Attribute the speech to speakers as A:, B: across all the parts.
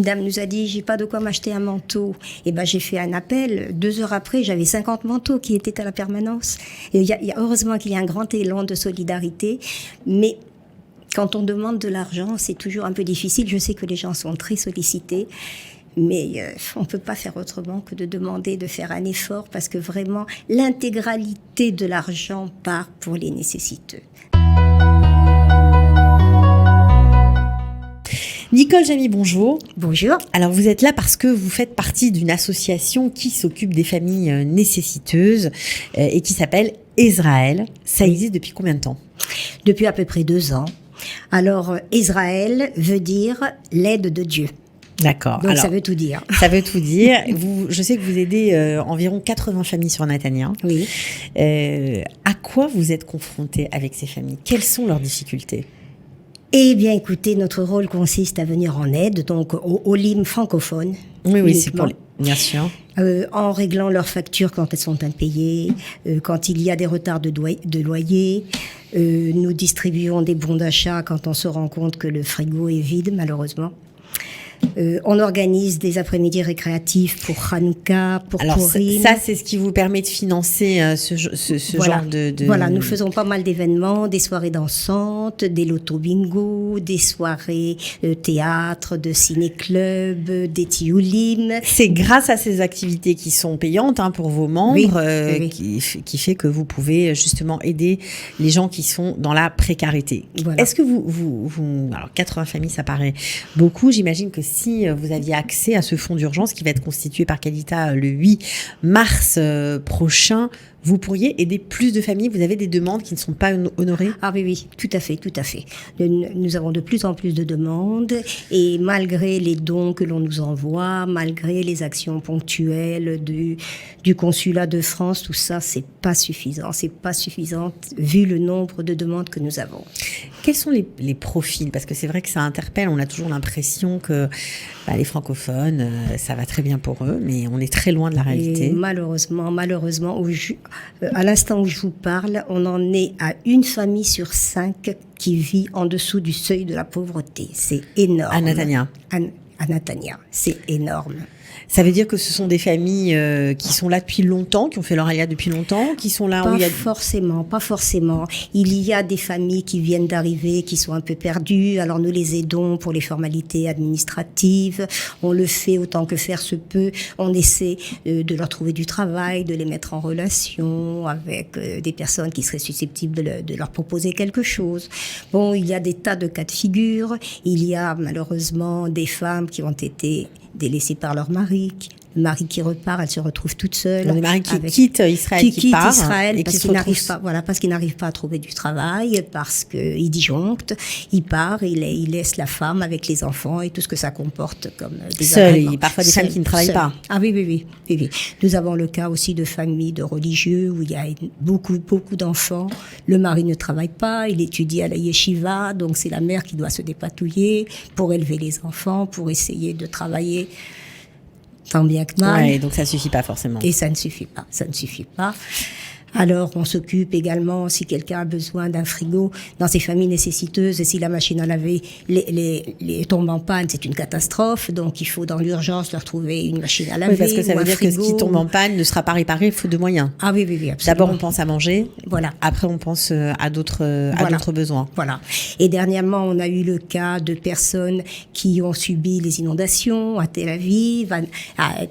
A: dame nous a dit, j'ai pas de quoi m'acheter un manteau. Et ben, j'ai fait un appel. 2 heures après, j'avais 50 manteaux qui étaient à la permanence. Et heureusement qu'il y a un grand élan de solidarité. Mais quand on demande de l'argent, c'est toujours un peu difficile. Je sais que les gens sont très sollicités. Mais on ne peut pas faire autrement que de demander de faire un effort parce que vraiment, l'intégralité de l'argent part pour les nécessiteux.
B: Nicole Jamy, bonjour.
A: Bonjour.
B: Alors vous êtes là parce que vous faites partie d'une association qui s'occupe des familles nécessiteuses et qui s'appelle Ezraël. Ça existe depuis combien de temps ?
A: Depuis à peu près 2 ans. Alors, Ezraël veut dire l'aide de Dieu.
B: D'accord.
A: Donc, alors, ça veut tout dire.
B: Ça veut tout dire. Je sais que vous aidez environ 80 familles sur Natania.
A: Oui.
B: À quoi vous êtes confrontés avec ces familles ? Quelles sont leurs difficultés ?
A: Eh bien, écoutez, notre rôle consiste à venir en aide, donc aux LIM francophones.
B: Oui, c'est pour bien sûr.
A: En réglant leurs factures quand elles sont impayées, quand il y a des retards de loyer. Nous distribuons des bons d'achat quand on se rend compte que le frigo est vide, malheureusement. On organise des après-midi récréatifs pour Hanouka, pour Purim.
B: Ça, c'est ce qui vous permet de financer ce
A: voilà.
B: genre de...
A: Voilà, nous faisons pas mal d'événements, des soirées dansantes, des loto-bingo, des soirées théâtre, de ciné-club, des tioulim.
B: C'est grâce à ces activités qui sont payantes pour vos membres qui fait que vous pouvez justement aider les gens qui sont dans la précarité. Voilà. Est-ce que vous... Alors, 80 familles, ça paraît beaucoup. J'imagine que si vous aviez accès à ce fonds d'urgence qui va être constitué par Qualita le 8 mars prochain, vous pourriez aider plus de familles. Vous avez des demandes qui ne sont pas honorées ?
A: Ah oui, tout à fait. Nous avons de plus en plus de demandes et malgré les dons que l'on nous envoie, malgré les actions ponctuelles du consulat de France, tout ça, c'est pas suffisant. C'est pas suffisant vu le nombre de demandes que nous avons.
B: Quels sont les profils ? Parce que c'est vrai que ça interpelle. On a toujours l'impression que les francophones, ça va très bien pour eux, mais on est très loin de la réalité.
A: Et malheureusement, à l'instant où je vous parle, on en est à 1 famille sur 5 qui vit en dessous du seuil de la pauvreté. C'est énorme.
B: À Natania.
A: À Natania, c'est énorme.
B: Ça veut dire que ce sont des familles qui sont là depuis longtemps, qui ont fait leur alia depuis longtemps, qui sont là
A: Pas forcément. Il y a des familles qui viennent d'arriver, qui sont un peu perdues. Alors nous les aidons pour les formalités administratives. On le fait autant que faire se peut. On essaie de leur trouver du travail, de les mettre en relation avec des personnes qui seraient susceptibles de leur proposer quelque chose. Bon, il y a des tas de cas de figure. Il y a malheureusement des femmes qui ont été délaissées par leur mari. Le mari qui repart, elle se retrouve toute seule.
B: Le mari qui quitte Israël, qui part,
A: Israël
B: et
A: parce qu'il n'arrive pas, parce qu'il n'arrive pas à trouver du travail, parce qu'il disjoncte, il part, il laisse la femme avec les enfants et tout ce que ça comporte comme
B: seul, parfois des femmes qui ne travaillent pas.
A: Ah oui. Nous avons le cas aussi de familles de religieux où il y a beaucoup d'enfants. Le mari ne travaille pas, il étudie à la yeshiva, donc c'est la mère qui doit se dépatouiller pour élever les enfants, pour essayer de travailler tant bien que mal.
B: Ouais, donc ça suffit pas forcément.
A: Et ça ne suffit pas. Alors, on s'occupe également, si quelqu'un a besoin d'un frigo dans ces familles nécessiteuses, et si la machine à laver les tombe en panne, c'est une catastrophe. Donc, il faut dans l'urgence leur trouver une machine à laver.
B: Oui, parce que ça veut dire
A: frigo.
B: Que ce qui tombe en panne ne sera pas réparé faute de moyens.
A: Ah oui, absolument.
B: D'abord, on pense à manger.
A: Voilà.
B: Après, on pense à d'autres besoins.
A: Voilà. Et dernièrement, on a eu le cas de personnes qui ont subi les inondations à Tel Aviv.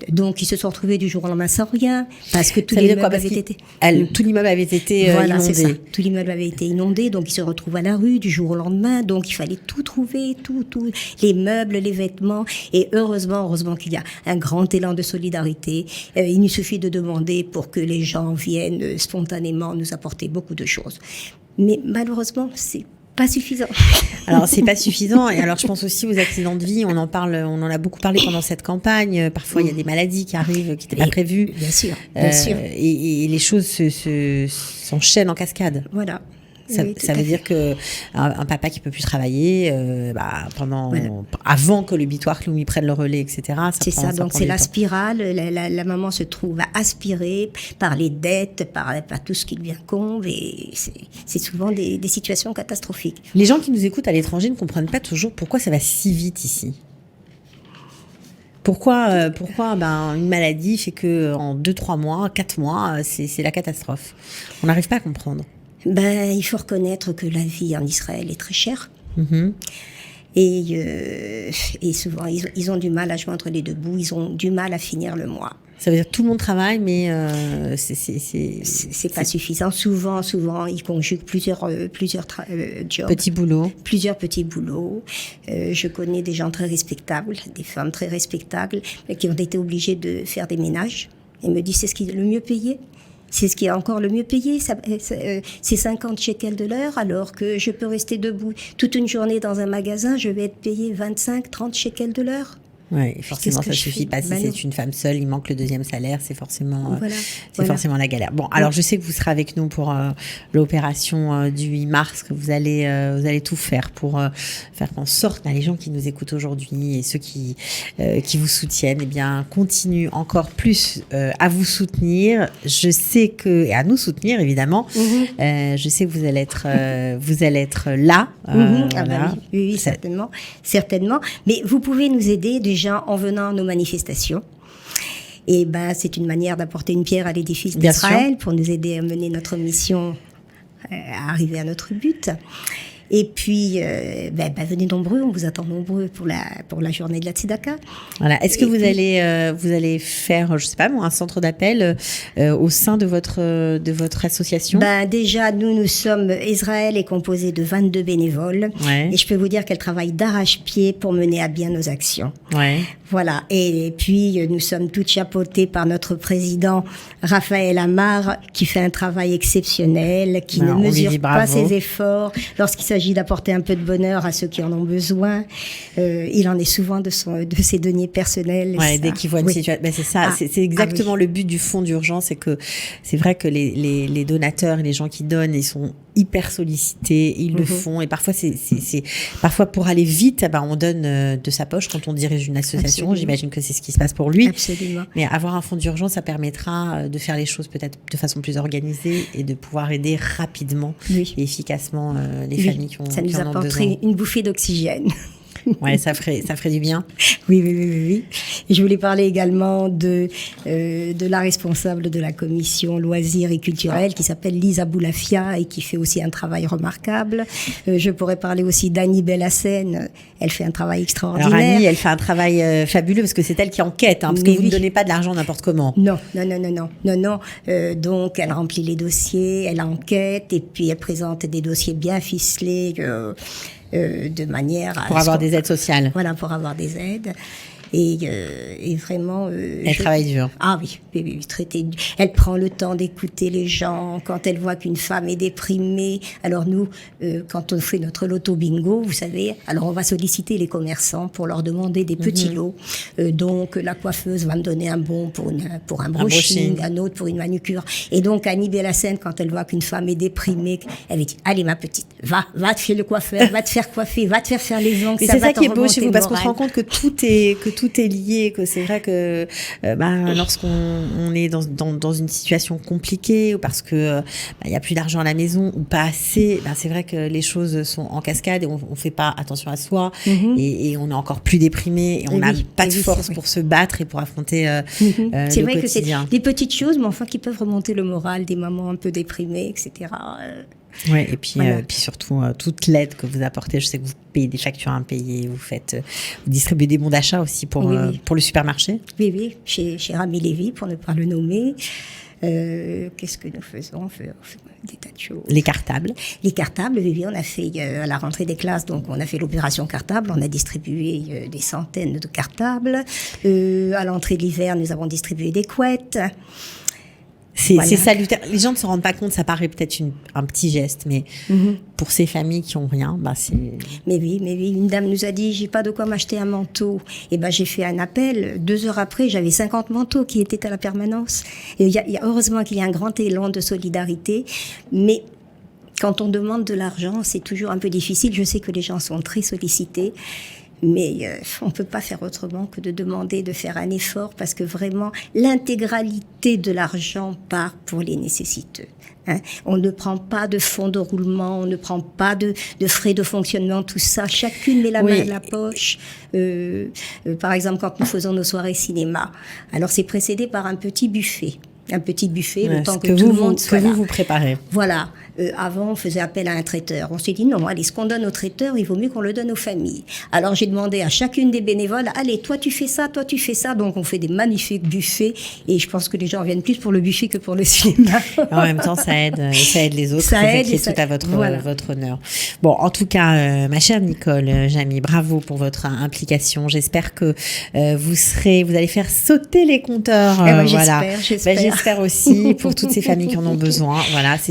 A: Donc, ils se sont retrouvés du jour au lendemain sans rien. Parce que tous les meubles avaient été...
B: Tout l'immeuble avait été inondé.
A: C'est ça. Tout l'immeuble avait été inondé, donc ils se retrouvent à la rue du jour au lendemain. Donc il fallait tout trouver, tout, les meubles, les vêtements. Et heureusement qu'il y a un grand élan de solidarité. Il nous suffit de demander pour que les gens viennent spontanément nous apporter beaucoup de choses. Mais malheureusement, c'est pas suffisant.
B: Alors, c'est pas suffisant. Et alors, je pense aussi aux accidents de vie. On en a beaucoup parlé pendant cette campagne. Parfois, il y a des maladies qui arrivent, qui n'étaient pas prévues.
A: Bien sûr.
B: Et les choses s'enchaînent en cascade.
A: Voilà.
B: Ça veut dire que un papa qui peut plus travailler avant que le Bitoire lui prenne le relais, etc.
A: C'est ça. Donc c'est la spirale. La maman se trouve aspirée par les dettes, par tout ce qui lui incombe, et c'est souvent des situations catastrophiques.
B: Les gens qui nous écoutent à l'étranger ne comprennent pas toujours pourquoi ça va si vite ici. Pourquoi une maladie fait que en 2-3 mois, 4 mois, c'est la catastrophe. On n'arrive pas à comprendre.
A: Il faut reconnaître que la vie en Israël est très chère. Et souvent, ils ont du mal à joindre les deux bouts, ils ont du mal à finir le mois.
B: Ça veut dire que tout le monde travaille, mais
A: c'est pas suffisant. Souvent, ils conjuguent plusieurs jobs.
B: Petits boulots.
A: Plusieurs petits boulots. Je connais des gens très respectables, des femmes très respectables, qui ont été obligées de faire des ménages. Et me disent, c'est ce qui est le mieux payé. C'est ce qui est encore le mieux payé, c'est 50 shekels de l'heure, alors que je peux rester debout toute une journée dans un magasin, je vais être payé 25-30 shekels de l'heure.
B: Oui, forcément, ça suffit pas. Si c'est une femme seule, il manque le deuxième salaire, c'est forcément, forcément la galère. Bon, alors je sais que vous serez avec nous pour l'opération du 8 mars, que vous allez tout faire pour faire qu'en sorte, les gens qui nous écoutent aujourd'hui et ceux qui vous soutiennent, continuent encore plus à vous soutenir. Je sais et à nous soutenir évidemment. Je sais que vous allez être là.
A: Oui, certainement. Mais vous pouvez nous aider déjà en venant à nos manifestations. Et c'est une manière d'apporter une pierre à l'édifice d'Israël pour nous aider à mener notre mission, à arriver à notre but. Et puis, venez nombreux, on vous attend nombreux pour la journée de la Tzedaka.
B: Voilà. Est-ce que vous allez faire, je sais pas moi, un centre d'appel au sein de votre association?
A: Déjà, nous sommes, Israël est composé de 22 bénévoles. Ouais. Et je peux vous dire qu'elle travaille d'arrache-pied pour mener à bien nos actions.
B: Ouais.
A: Voilà. Et puis, nous sommes toutes chapeautées par notre président, Raphaël Amar, qui fait un travail exceptionnel, qui ne mesure pas ses efforts lorsqu'il s'agit d'apporter un peu de bonheur à ceux qui en ont besoin. Il en est souvent de ses deniers personnels.
B: Ouais, dès qu'il voit une situation. C'est ça. C'est exactement le but du fonds d'urgence. C'est que c'est vrai que les donateurs et les gens qui donnent, ils sont hyper sollicités. Ils le font. Et parfois, parfois pour aller vite, on donne de sa poche quand on dirige une association. Absolument. J'imagine que c'est ce qui se passe pour lui.
A: Absolument.
B: Mais avoir un fonds d'urgence, ça permettra de faire les choses peut-être de façon plus organisée et de pouvoir aider rapidement et efficacement les familles qui ont besoin.
A: Ça nous apporterait une bouffée d'oxygène.
B: Ouais, ça ferait du bien.
A: Oui. Et je voulais parler également de la responsable de la commission loisirs et culturels qui s'appelle Lisa Boulafia et qui fait aussi un travail remarquable. Je pourrais parler aussi d'Annie Bellassène. Elle fait un travail extraordinaire.
B: Alors Annie, elle fait un travail fabuleux parce que c'est elle qui enquête, parce que vous ne donnez pas de l'argent n'importe comment.
A: Non. Donc elle remplit les dossiers, elle enquête et puis elle présente des dossiers bien ficelés. De manière
B: pour avoir des aides sociales.
A: Voilà, pour avoir des aides. Et vraiment...
B: elle travaille dur.
A: Ah oui, elle prend le temps d'écouter les gens. Quand elle voit qu'une femme est déprimée, alors nous, quand on fait notre loto bingo, vous savez, alors on va solliciter les commerçants pour leur demander des petits lots. Donc la coiffeuse va me donner un bon pour un brushing, un autre pour une manucure. Et donc Annie Bellassène, quand elle voit qu'une femme est déprimée, elle dit, allez ma petite, va chez le coiffeur, va te faire coiffer, va te faire les ongles.
B: Mais c'est ça qui est beau chez vous, parce qu'on se rend compte que tout est lié, que c'est vrai que lorsqu'on est dans une situation compliquée ou parce que il y a plus d'argent à la maison ou pas assez, c'est vrai que les choses sont en cascade et on fait pas attention à soi et on est encore plus déprimé et on n'a pas de force pour se battre et pour affronter
A: c'est
B: le
A: vrai
B: quotidien.
A: Que c'est des petites choses, mais enfin qui peuvent remonter le moral des mamans un peu déprimées, etc.
B: Ouais, et puis, puis surtout toute l'aide que vous apportez. Je sais que vous payez des factures impayées, vous distribuez des bons d'achat aussi pour le supermarché.
A: Oui, chez Rami Lévy, pour ne pas le nommer. Qu'est-ce que nous faisons? On fait des tas de choses.
B: Les cartables.
A: Les cartables, oui, on a fait à la rentrée des classes, donc on a fait l'opération cartable, on a distribué des centaines de cartables. À l'entrée de l'hiver, nous avons distribué des couettes.
B: C'est salutaire. Les gens ne se rendent pas compte, ça paraît peut-être un petit geste, mais pour ces familles qui ont rien, c'est...
A: Mais oui, une dame nous a dit, j'ai pas de quoi m'acheter un manteau. Et j'ai fait un appel. 2 heures après, j'avais 50 manteaux qui étaient à la permanence. Et heureusement qu'il y a un grand élan de solidarité, mais quand on demande de l'argent, c'est toujours un peu difficile. Je sais que les gens sont très sollicités. Mais on ne peut pas faire autrement que de demander de faire un effort parce que vraiment, l'intégralité de l'argent part pour les nécessiteux. Hein. On ne prend pas de fonds de roulement, on ne prend pas de frais de fonctionnement, tout ça. Chacune met la main à la poche. Par exemple, quand nous faisons nos soirées cinéma, alors c'est précédé par un petit buffet. Le temps que tout le monde soit là.
B: Que vous préparez.
A: Voilà. Avant, on faisait appel à un traiteur. On s'est dit non, allez, ce qu'on donne au traiteur, il vaut mieux qu'on le donne aux familles. Alors j'ai demandé à chacune des bénévoles, allez, toi tu fais ça, toi tu fais ça. Donc on fait des magnifiques buffets et je pense que les gens viennent plus pour le buffet que pour le cinéma.
B: En même temps, ça aide les autres. C'est tout à votre honneur. Bon, en tout cas, ma chère Nicole Jamy, bravo pour votre implication. J'espère que vous allez faire sauter les compteurs. J'espère aussi pour toutes ces familles qui en ont besoin.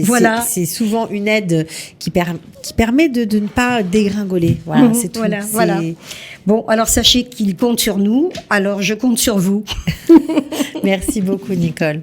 B: Voilà, c'est souvent une aide qui permet de ne pas dégringoler. Voilà, c'est tout.
A: Voilà. Bon, alors sachez qu'il compte sur nous, alors je compte sur vous.
B: Merci beaucoup, Nicole.